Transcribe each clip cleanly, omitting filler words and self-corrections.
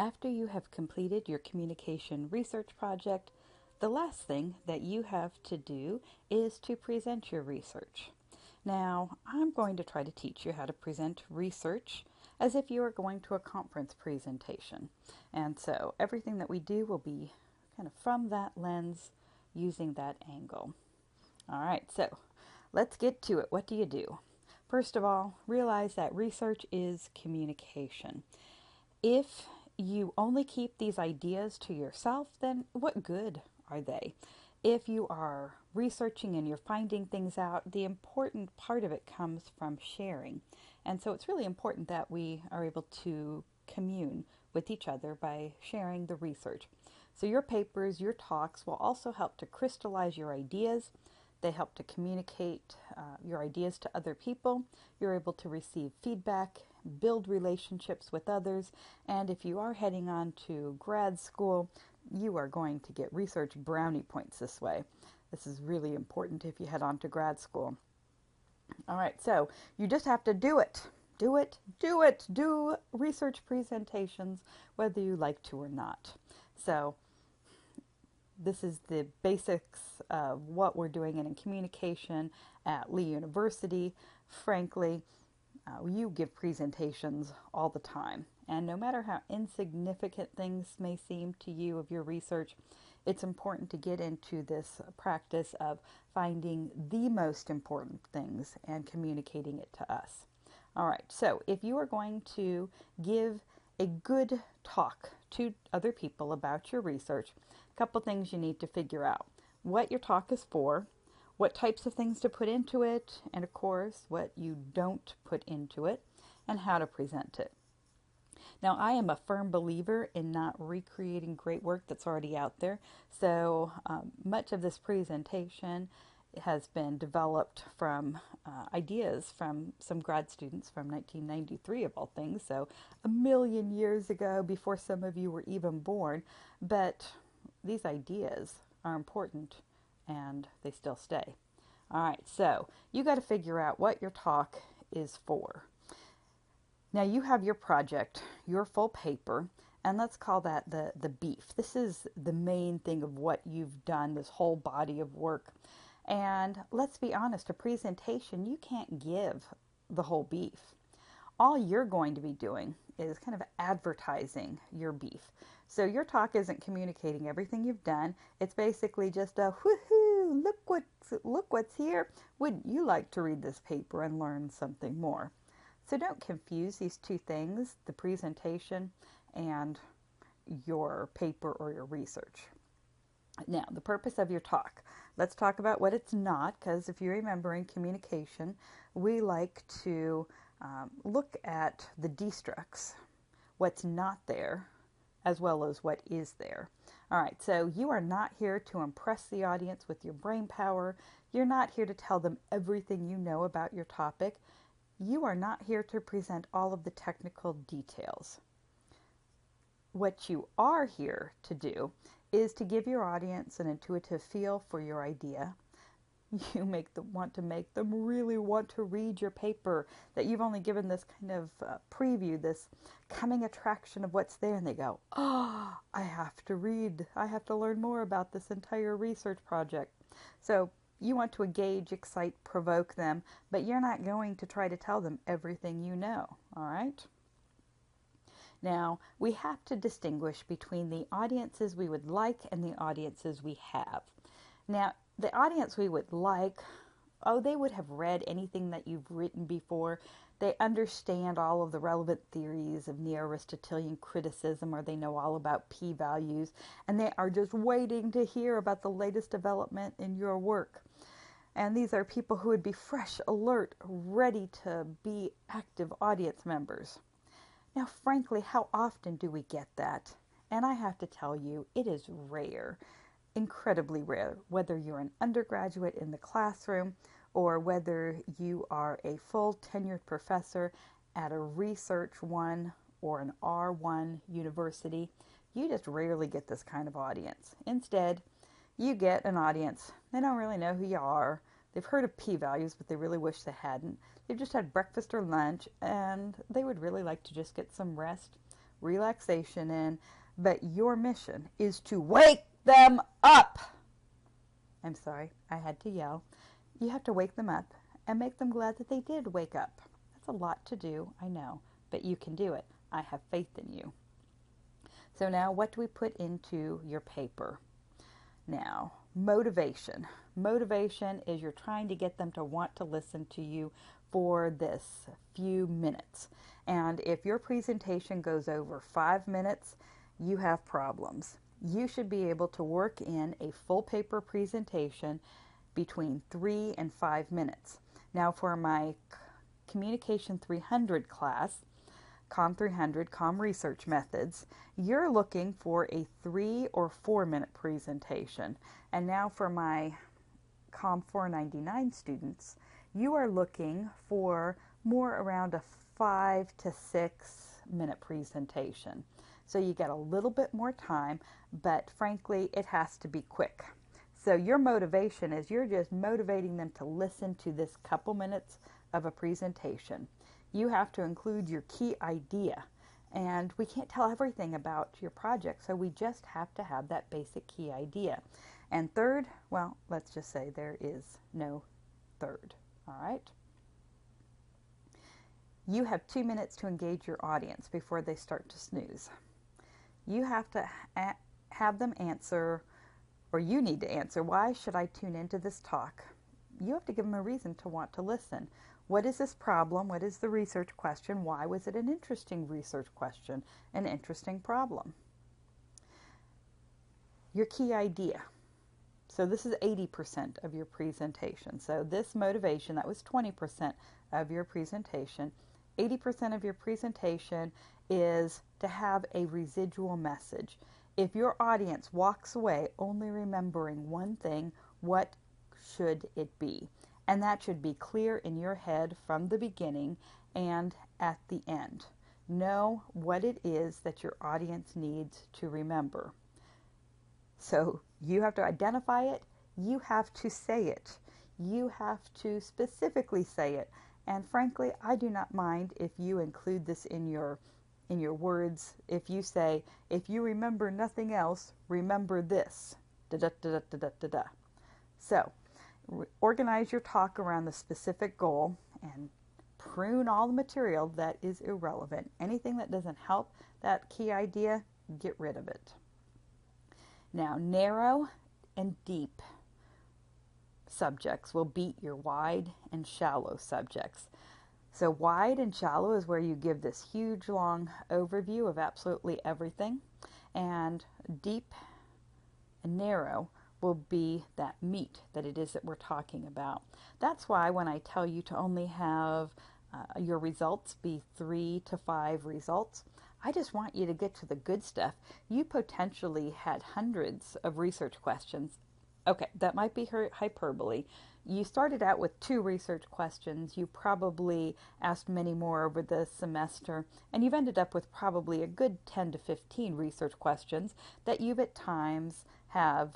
After you have completed your communication research project, the last thing that you have to do is to present your research. Now, I'm going to try to teach you how to present research as if you are going to a conference presentation. And so everything that we do will be kind of from that lens using that angle. All right, so let's get to it. What do you do? First of all, realize that research is communication. If you only keep these ideas to yourself, then what good are they? If you are researching and you're finding things out, the important part of it comes from sharing. And so it's really important that we are able to commune with each other by sharing the research. So your papers, your talks will also help to crystallize your ideas. They help to communicate your ideas to other people. You're able to receive feedback, build relationships with others, and if you are heading on to grad school, you are going to get research brownie points this way. This is really important if you head on to grad school. All right, so you just have to do it. Do it, do it. Do research presentations whether you like to or not. So this is the basics of what we're doing in communication at Lee University. Frankly, you give presentations all the time. And no matter how insignificant things may seem to you of your research, it's important to get into this practice of finding the most important things and communicating it to us. All right, so if you are going to give a good talk to other people about your research, a couple things you need to figure out. What your talk is for, what types of things to put into it, and of course, what you don't put into it, and how to present it. Now, I am a firm believer in not recreating great work that's already out there, so much of this presentation has been developed from ideas from some grad students from 1993 of all things, so a million years ago before some of you were even born, but these ideas are important and they still stay. All right, so you got to figure out what your talk is for. Now you have your project, your full paper, and let's call that the beef. This is the main thing of what you've done, this whole body of work. And let's be honest, a presentation, you can't give the whole beef. All you're going to be doing is kind of advertising your beef. So your talk isn't communicating everything you've done. It's basically just a woohoo, look what's here. Wouldn't you like to read this paper and learn something more? So don't confuse these two things, the presentation and your paper or your research. Now, the purpose of your talk. Let's talk about what it's not, because if you remember in communication, we like to look at the destructs, what's not there, as well as what is there. All right, so you are not here to impress the audience with your brain power. You're not here to tell them everything you know about your topic. You are not here to present all of the technical details. What you are here to do is to give your audience an intuitive feel for your idea. You want to make them really want to read your paper, that you've only given this kind of preview, this coming attraction of what's there, and they go, oh, I have to read. I have to learn more about this entire research project. So you want to engage, excite, provoke them, but you're not going to try to tell them everything you know, all right? Now, we have to distinguish between the audiences we would like and the audiences we have. Now, the audience we would like, they would have read anything that you've written before. They understand all of the relevant theories of neo-Aristotelian criticism, or they know all about p-values, and they are just waiting to hear about the latest development in your work. And these are people who would be fresh, alert, ready to be active audience members. Now, frankly, how often do we get that? And I have to tell you, it is rare, incredibly rare, whether you're an undergraduate in the classroom or whether you are a full tenured professor at a Research 1 or an R1 university. You just rarely get this kind of audience. Instead, you get an audience, they don't really know who you are. They've heard of p-values, but they really wish they hadn't. They've just had breakfast or lunch, and they would really like to just get some rest relaxation in, but your mission is to wake them up. I'm sorry, I had to yell. You have to wake them up and make them glad that they did wake up. That's a lot to do, I know, but you can do it. I have faith in you. So now what do we put into your paper? Now, motivation. Motivation is you're trying to get them to want to listen to you for this few minutes. And if your presentation goes over 5 minutes, you have problems. You should be able to work in a full paper presentation between 3 and 5 minutes. Now for my Communication 300 class, COMM-300, COMM Research Methods, you're looking for a 3 or 4 minute presentation. And now for my COMM-499 students, you are looking for more around a 5 to 6 minute presentation. So you get a little bit more time, but frankly, it has to be quick. So your motivation is you're just motivating them to listen to this couple minutes of a presentation. You have to include your key idea, and we can't tell everything about your project, so we just have to have that basic key idea. And third, well, let's just say there is no third, all right? You have 2 minutes to engage your audience before they start to snooze. You have to have them answer, or you need to answer, why should I tune into this talk? You have to give them a reason to want to listen. What is this problem? What is the research question? Why was it an interesting research question, an interesting problem? Your key idea. So this is 80% of your presentation. So this motivation, that was 20% of your presentation. 80% of your presentation is to have a residual message. If your audience walks away only remembering one thing, what should it be? And that should be clear in your head from the beginning and at the end. Know what it is that your audience needs to remember. So you have to identify it. You have to say it. You have to specifically say it. And frankly, I do not mind if you include this in your words. If you say, if you remember nothing else, remember this. Da da da da da da da. So organize your talk around the specific goal and prune all the material that is irrelevant. Anything that doesn't help that key idea, get rid of it. Now, narrow and deep subjects will beat your wide and shallow subjects. So wide and shallow is where you give this huge long overview of absolutely everything, and deep and narrow will be that meat that it is that we're talking about. That's why when I tell you to only have your results be 3 to 5 results, I just want you to get to the good stuff. You potentially had hundreds of research questions. Okay, that might be hyperbole. You started out with 2 research questions. You probably asked many more over the semester, and you've ended up with probably a good 10 to 15 research questions that you've at times have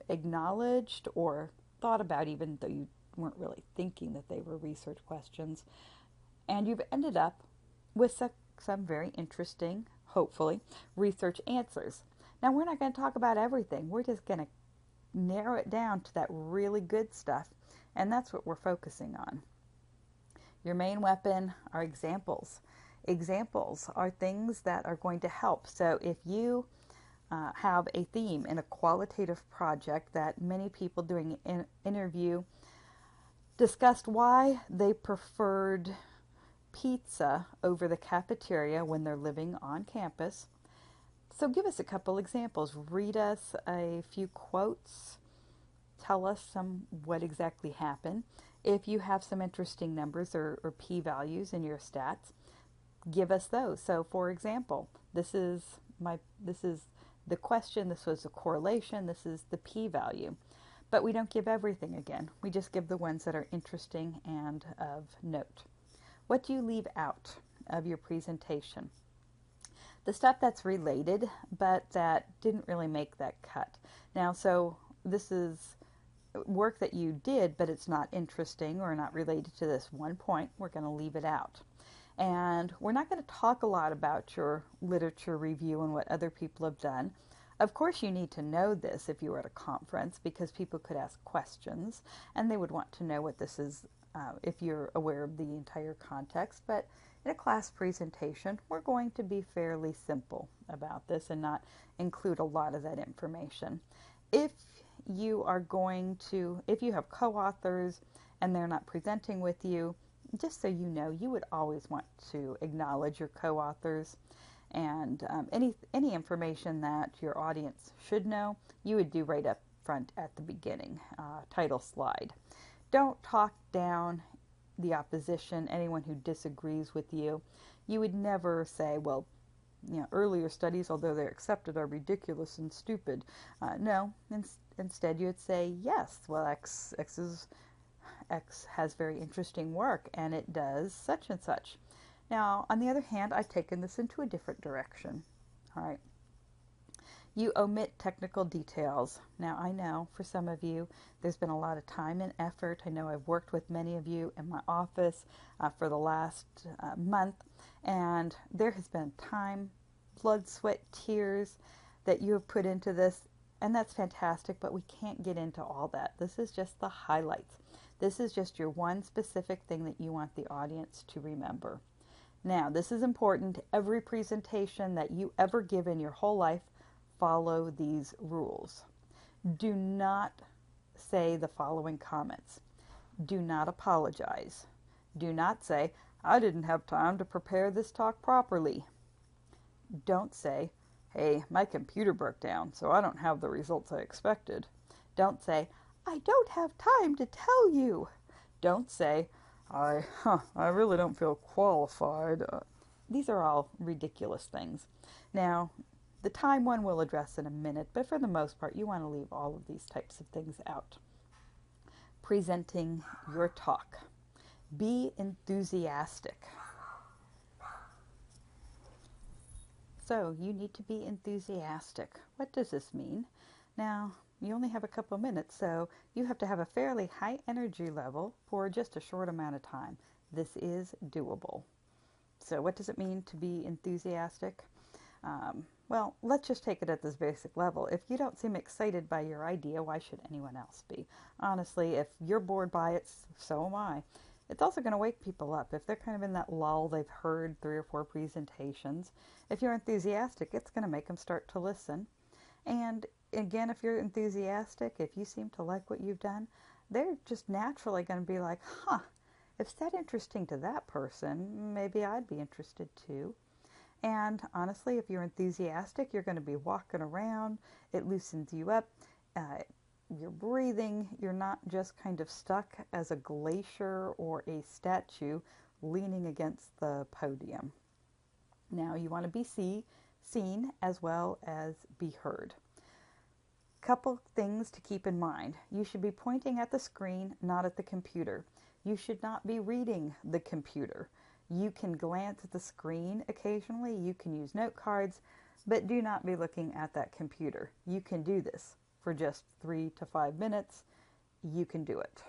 acknowledged or thought about, even though you weren't really thinking that they were research questions. And you've ended up with some very interesting, hopefully, research answers. Now, we're not going to talk about everything. We're just going to narrow it down to that really good stuff, and that's what we're focusing on. Your main weapon are examples. Examples are things that are going to help. So if you have a theme in a qualitative project that many people doing an interview discussed why they preferred pizza over the cafeteria when they're living on campus. So give us a couple examples. Read us a few quotes. Tell us what exactly happened. If you have some interesting numbers or p-values in your stats, give us those. So for example, this is the question, this was a correlation, this is the p-value. But we don't give everything again. We just give the ones that are interesting and of note. What do you leave out of your presentation? The stuff that's related, but that didn't really make that cut. Now, so this is work that you did, but it's not interesting or not related to this one point. We're going to leave it out. And we're not going to talk a lot about your literature review and what other people have done. Of course, you need to know this if you were at a conference because people could ask questions and they would want to know what this is if you're aware of the entire context. But in a class presentation, we're going to be fairly simple about this and not include a lot of that information. If you are going to, if you have co-authors and they're not presenting with you, just so you know, you would always want to acknowledge your co-authors, and any information that your audience should know, you would do right up front at the beginning, title slide. Don't talk down the opposition, anyone who disagrees with you. You would never say, well, earlier studies, although they're accepted, are ridiculous and stupid. No, instead you would say, yes, well, X has very interesting work, and it does such and such. Now, on the other hand, I've taken this into a different direction. All right. You omit technical details. Now, I know for some of you, there's been a lot of time and effort. I know I've worked with many of you in my office for the last month, and there has been time, blood, sweat, tears that you have put into this, and that's fantastic, but we can't get into all that. This is just the highlights. This is just your one specific thing that you want the audience to remember. Now, this is important. Every presentation that you ever give in your whole life, follow these rules. Do not say the following comments. Do not apologize. Do not say, I didn't have time to prepare this talk properly. Don't say, hey, my computer broke down, so I don't have the results I expected. Don't say, I don't have time to tell you. Don't say, I really don't feel qualified. These are all ridiculous things. Now, the time one we'll address in a minute, but for the most part, you want to leave all of these types of things out. Presenting your talk. Be enthusiastic. So, you need to be enthusiastic. What does this mean? Now, you only have a couple minutes, so you have to have a fairly high energy level for just a short amount of time. This is doable. So what does it mean to be enthusiastic? Well, let's just take it at this basic level. If you don't seem excited by your idea, why should anyone else be? Honestly, if you're bored by it, so am I. It's also going to wake people up. If they're kind of in that lull, they've heard 3 or 4 presentations. If you're enthusiastic, it's going to make them start to listen. And again, if you're enthusiastic, if you seem to like what you've done, they're just naturally going to be like, if it's that interesting to that person, maybe I'd be interested too. And honestly, if you're enthusiastic, you're going to be walking around. It loosens you up. You're breathing. You're not just kind of stuck as a glacier or a statue leaning against the podium. Now, you want to be seen as well as be heard. Couple things to keep in mind. You should be pointing at the screen, not at the computer. You should not be reading the computer. You can glance at the screen occasionally. You can use note cards, but do not be looking at that computer. You can do this for just 3 to 5 minutes. You can do it.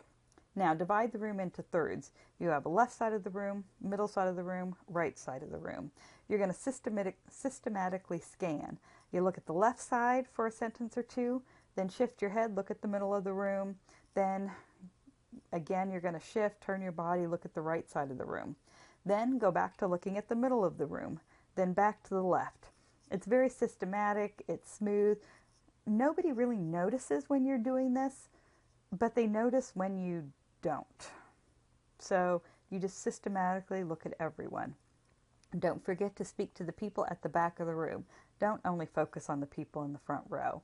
Now, divide the room into thirds. You have a left side of the room, middle side of the room, right side of the room. You're going to systematically scan. You look at the left side for a sentence or two, then shift your head, look at the middle of the room. Then, again, you're going to shift, turn your body, look at the right side of the room. Then go back to looking at the middle of the room, then back to the left. It's very systematic, it's smooth. Nobody really notices when you're doing this, but they notice when you don't. So you just systematically look at everyone. Don't forget to speak to the people at the back of the room. Don't only focus on the people in the front row.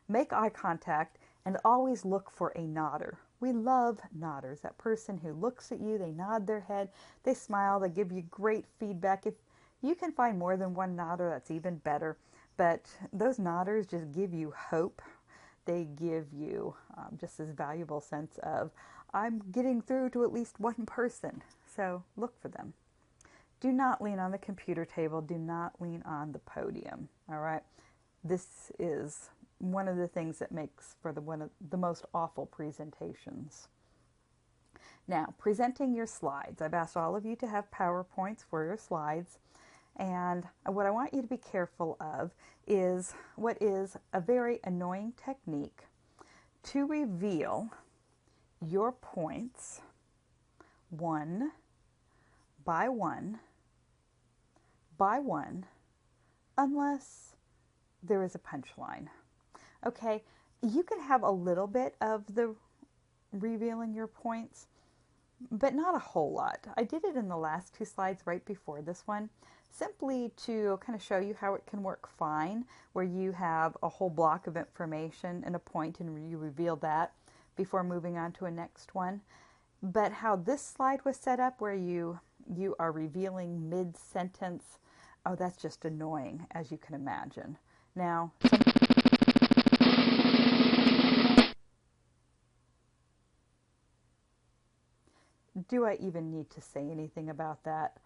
Make eye contact and always look for a nodder. We love nodders. That person who looks at you, they nod their head, they smile, they give you great feedback. If you can find more than one nodder, that's even better. But those nodders just give you hope. They give you just this valuable sense of, I'm getting through to at least one person. So look for them. Do not lean on the computer table. Do not lean on the podium. All right. This is one of the things that makes for one of the most awful presentations. Now, presenting your slides. I've asked all of you to have PowerPoints for your slides. And what I want you to be careful of is what is a very annoying technique to reveal your points one by one by one unless there is a punchline. Okay, you can have a little bit of the revealing your points, but not a whole lot. I did it in the last two slides right before this one, simply to kind of show you how it can work fine, where you have a whole block of information and a point and you reveal that before moving on to a next one. But how this slide was set up, where you are revealing mid-sentence, oh, that's just annoying, as you can imagine. Now, do I even need to say anything about that?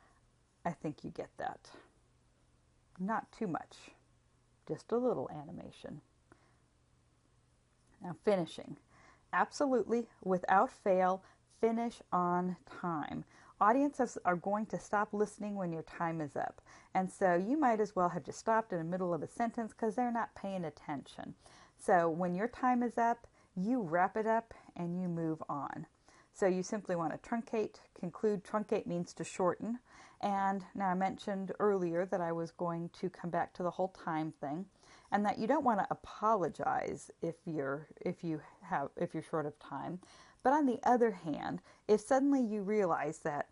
I think you get that. Not too much, just a little animation. Now, finishing. Absolutely, without fail, finish on time. Audiences are going to stop listening when your time is up. And so you might as well have just stopped in the middle of a sentence because they're not paying attention. So when your time is up, you wrap it up and you move on. So you simply want to truncate, conclude. Truncate means to shorten. And now I mentioned earlier that I was going to come back to the whole time thing, and that you don't want to apologize if you're short of time. But on the other hand, if suddenly you realize that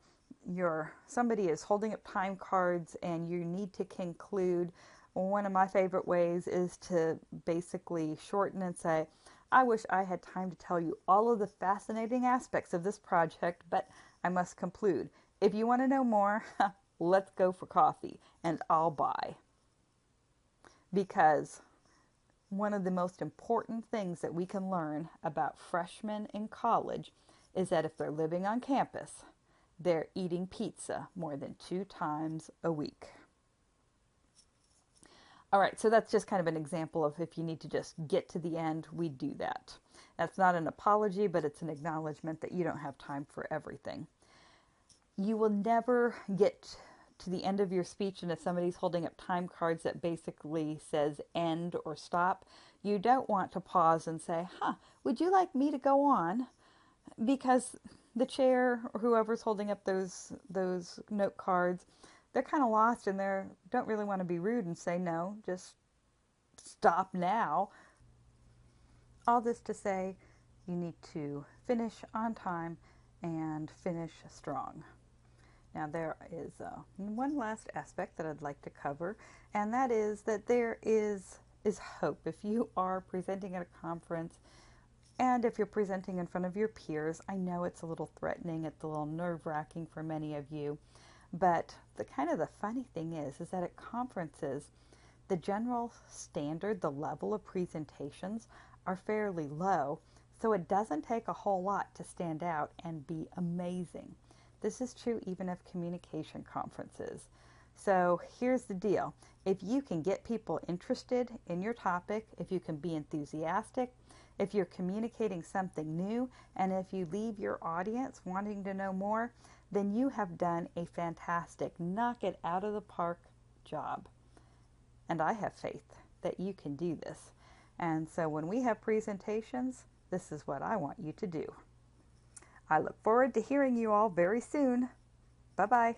somebody is holding up time cards and you need to conclude, one of my favorite ways is to basically shorten and say, I wish I had time to tell you all of the fascinating aspects of this project, but I must conclude. If you want to know more, let's go for coffee and I'll buy. Because one of the most important things that we can learn about freshmen in college is that if they're living on campus, they're eating pizza more than 2 times a week. All right, so that's just kind of an example of if you need to just get to the end, we do that. That's not an apology, but it's an acknowledgement that you don't have time for everything. You will never get to the end of your speech, and if somebody's holding up time cards that basically says end or stop, you don't want to pause and say, would you like me to go on? Because the chair or whoever's holding up those note cards, they're kind of lost and they don't really want to be rude and say, no, just stop now. All this to say, you need to finish on time and finish strong. Now there is one last aspect that I'd like to cover, and that is that there is hope. If you are presenting at a conference, and if you're presenting in front of your peers, I know it's a little threatening, it's a little nerve-wracking for many of you, but the funny thing is that at conferences, the general standard, the level of presentations are fairly low, so it doesn't take a whole lot to stand out and be amazing. This is true even of communication conferences. So here's the deal. If you can get people interested in your topic, if you can be enthusiastic, if you're communicating something new, and if you leave your audience wanting to know more, then you have done a fantastic, knock it out of the park job. And I have faith that you can do this. And so when we have presentations, this is what I want you to do. I look forward to hearing you all very soon. Bye-bye.